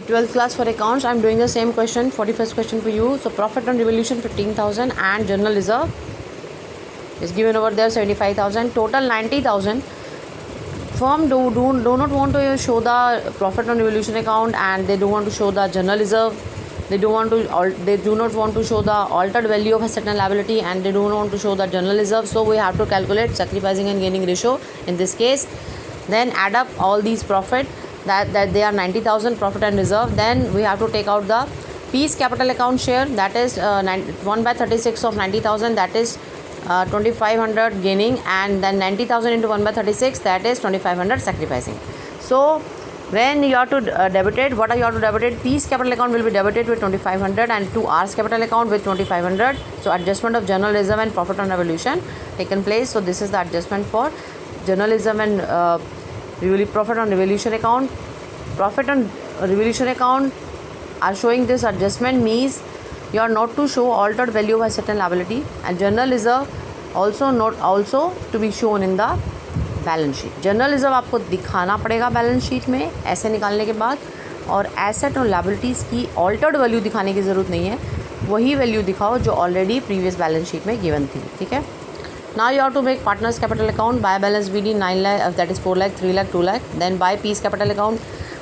12th class for accounts. I'm doing the same question, 41st question for you. So profit on revolution 15,000 and general reserve is given over there 75,000, total 90,000. Firm do not want to show the profit on revolution account, and they do want to show the general reserve. They do not want to show the altered value of asset and liability, and they do not want to show the general reserve. So we have to calculate sacrificing and gaining ratio in this case. Then add up all these profit that they are 90,000 profit and reserve. Then we have to take out the piece capital account share, that is 1/36 of 90,000, that is 2,500 gaining, and then 90,000 into 1/36, that is 2,500 sacrificing. So when you have to debit it, what are you have to debit it? Piece capital account will be debited with 2,500 and to R's capital account with 2,500. So adjustment of general reserve and profit on revolution taken place. So this is the adjustment for general reserve and profit on revolution account. Profit on revolution account are showing this adjustment means you are not to show altered value of asset and liability, and general reserve also to be shown in the balance sheet. General reserve आपको दिखाना पड़ेगा balance sheet में ऐसे निकालने के बाद, और asset और लायबिलिटीज़ की ऑल्टर्ड वैल्यू दिखाने की ज़रूरत नहीं है, वही वैल्यू दिखाओ जो ऑलरेडी प्रीवियस बैलेंस शीट में गिवन थी. ठीक है. Now you have to make partners capital account. By balance BD 9 lakh, that is 4 lakh, 3 lakh, 2 lakh. Then by P's capital account.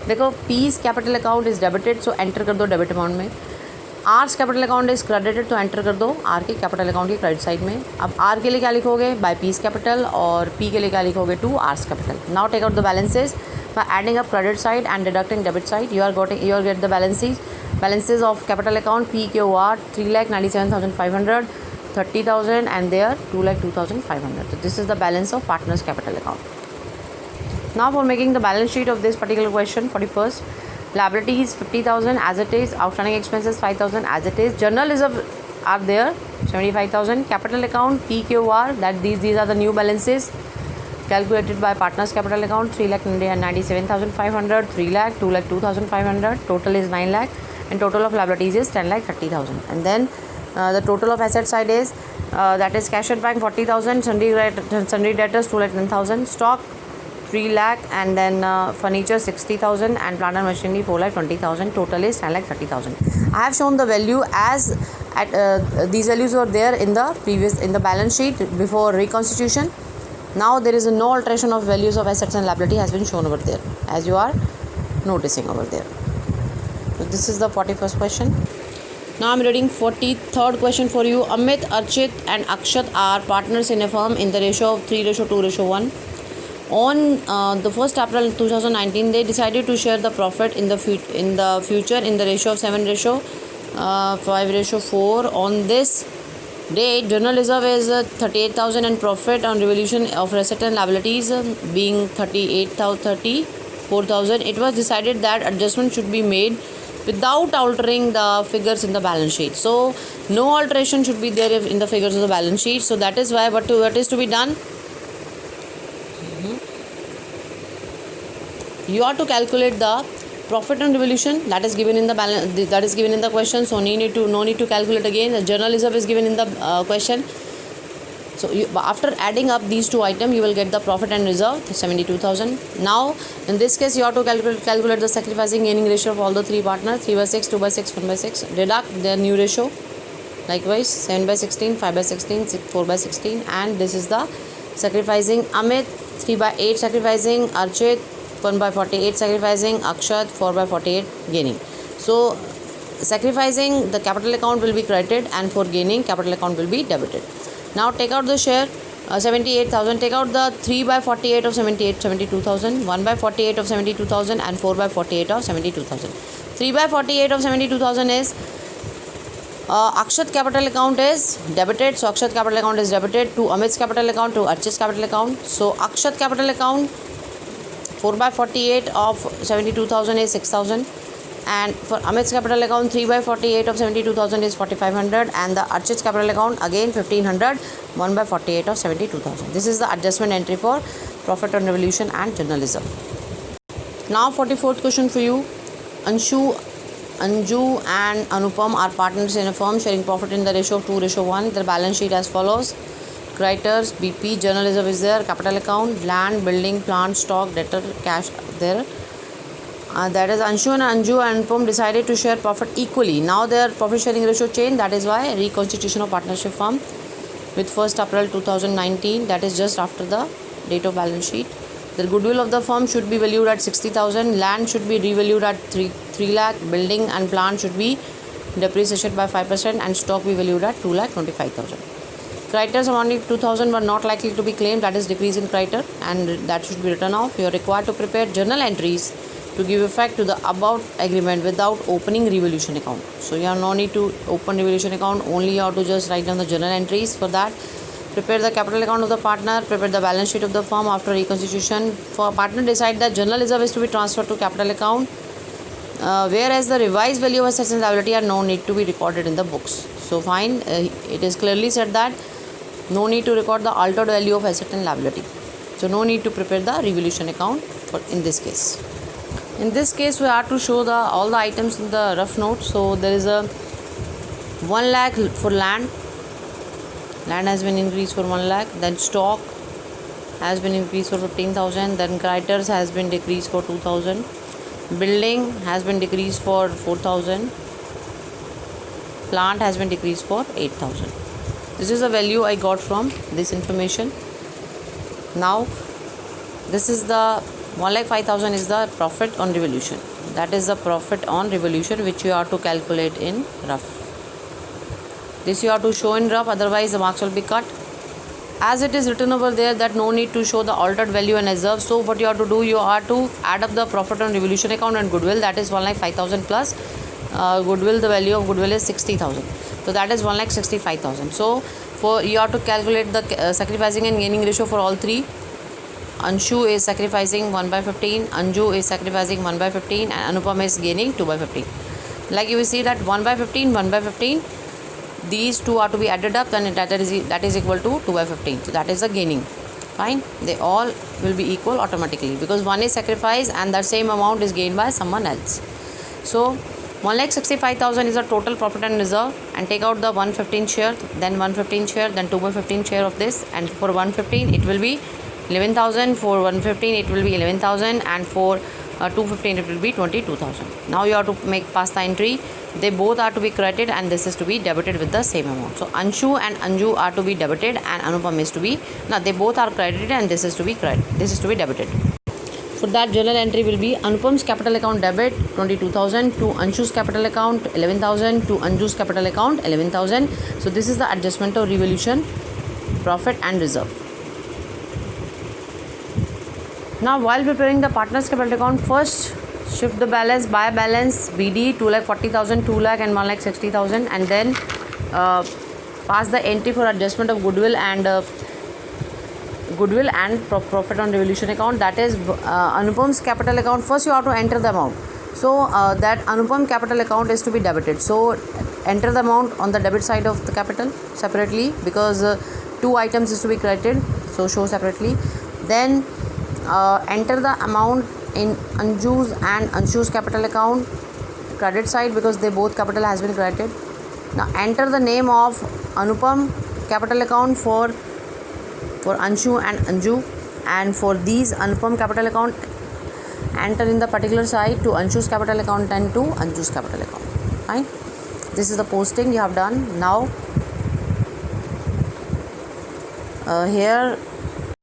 देखो P's capital account is debited, so enter कर दो debit amount में. R's capital account is credited, तो enter कर दो R के capital account की credit side में. अब आर के लिए क्या लिखोगे? बाय पीस कैपिटल, और पी के लिए क्या लिखोगे? To R's capital. Now take out the balances by adding up credit side and deducting debit side. You are get the balances of capital account. PQR 3,97,500, 30,000, and there 2,02,500. So this is the balance of partners capital account. Now for making the balance sheet of this particular question, 41st, liabilities 50,000 as it is, outstanding expenses 5,000 as it is, general reserve are there 75,000, capital account PQR, that these are the new balances calculated by partners capital account. 3,97,500, 3 lakh, 2,02,500, total is 9 lakh, and total of liabilities is 10,30,000. And then the total of asset side is that is cash at bank 40,000, sundry debtors 2,10,000, stock 3 lakh, and then furniture 60,000, and plant and machinery 4,20,000. Total is 10,30,000. I have shown the value as at these values were there in the balance sheet before reconstitution. Now there is no alteration of values of assets and liability has been shown over there, as you are noticing over there. So this is the 41st question. Now I am reading 43rd question for you. Amit, Archit and Akshat are partners in a firm in the ratio of 3:2:1. On the 1st April 2019, they decided to share the profit in the future in the ratio of 7:5:4. On this date, general reserve is 38,000 and profit on revolution of asset and liabilities being 34,000. It was decided that adjustment should be made without altering the figures in the balance sheet. So no alteration should be there in the figures of the balance sheet. So that is why what is to be done? You have to calculate the profit on revolution that is given in the balance, that is given in the question. So no need to calculate again. The general reserve is given in the question. So after adding up these two items, you will get the profit and reserve 72,000. Now in this case, you have to calculate the sacrificing gaining ratio of all the three partners: 3/6, 2/6, 1/6. Deduct their new ratio. Likewise 7/16, 5/16, 4/16, and this is the sacrificing Amit, 3/8 sacrificing Archit, 1/48 sacrificing Akshat, 4/48 gaining. So sacrificing, the capital account will be credited, and for gaining, capital account will be debited. Now take out the share 78,000. Take out the 3/48 of 72,000, 1/48 of 72,000, and 4/48 of 72,000. 3/48 of 72,000 is Akshat capital account is debited, so Akshat capital account is debited to Amit's capital account, to Archit's capital account. So Akshat capital account 4/48 of 72,000 is 6,000, and for Amit's capital account 3/48 of 72,000 is 4,500, and the Archit's capital account again 1,500, 1/48 of 72,000. This is the adjustment entry for profit on revolution and general reserve. Now 44th question for you. Anju and Anupam are partners in a firm sharing profit in the ratio of 2:1. Their balance sheet as follows: creditors BP, general reserve is there, capital account, land, building, plant, stock, debtor, cash there. That is Anshu and Anju and Anupam decided to share profit equally. Now their profit sharing ratio changed. That is why reconstitution of partnership firm with 1st April 2019. That is just after the date of balance sheet. The goodwill of the firm should be valued at 60,000. Land should be revalued at 3 lakh. Building and plant should be depreciated by 5% and stock be valued at 2,25,000. Creditors amounting to 2,000 were not likely to be claimed. That is decrease in creditor and that should be written off. You are required to prepare journal entries to give effect to the above agreement without opening revaluation account. So you have no need to open revaluation account, only you have to just write down the journal entries. For that, prepare the capital account of the partner, prepare the balance sheet of the firm after reconstitution. For partner, decide that journal reserve is to be transferred to capital account, whereas the revised value of assets and liability are no need to be recorded in the books. So fine, it is clearly said that no need to record the altered value of asset and liability. So no need to prepare the revaluation account for in this case. In this case, we have to show all the items in the rough note. So there is a 1 lakh for land. Land has been increased for 1 lakh. Then stock has been increased for 15,000. Then creditors has been decreased for 2,000. Building has been decreased for 4,000. Plant has been decreased for 8,000. This is the value I got from this information. Now, this is the 1,05,000 is the profit on revaluation. That is the profit on revaluation which you have to calculate in rough. This you have to show in rough, otherwise the marks will be cut. As it is written over there that no need to show the altered value and reserve. So what you have to do, you have to add up the profit on revaluation account and goodwill. That is 1,05,000 plus goodwill. The value of goodwill is 60,000. So that is 1,65,000. So for you have to calculate the sacrificing and gaining ratio for all three. Anshu is sacrificing 1/15, Anju is sacrificing 1/15 and Anupam is gaining 2/15. Like you will see that 1/15, 1/15, these two are to be added up, then that is equal to 2/15. So that is the gaining. Fine, they all will be equal automatically because one is sacrificed and that same amount is gained by someone else. So 1,65,000 is the total profit and reserve, and take out the 115 share, then 115 share, then 2/15 share of this, and for 115 it will be 11,000, for 115 it will be 11,000, and for 215 it will be 22,000. Now you have to pass the entry. They both are to be credited and this is to be debited with the same amount. So Anshu and Anju are to be debited and Anupam is to be, now they both are credited and this is to be debited. For that, journal entry will be Anupam's capital account debit 22,000, to Anshu's capital account 11,000, to Anju's capital account 11,000. So this is the adjustment of revaluation, profit and reserve. Now while preparing the partner's capital account, first shift the balance by balance BD 2,40,000, 2 lakh and 1,60,000, and then pass the entry for adjustment of goodwill and profit on revaluation account. That is Anupam's capital account. First you have to enter the amount. So that Anupam capital account is to be debited. So enter the amount on the debit side of the capital separately because two items is to be credited. So show separately. Then enter the amount in Anju's and Anshu's capital account credit side because they both capital has been credited. Now enter the name of Anupam capital account for Anshu and Anju, and for these Anupam capital account enter in the particular side to Anshu's capital account and to Anju's capital account. Fine. This is the posting you have done. Now here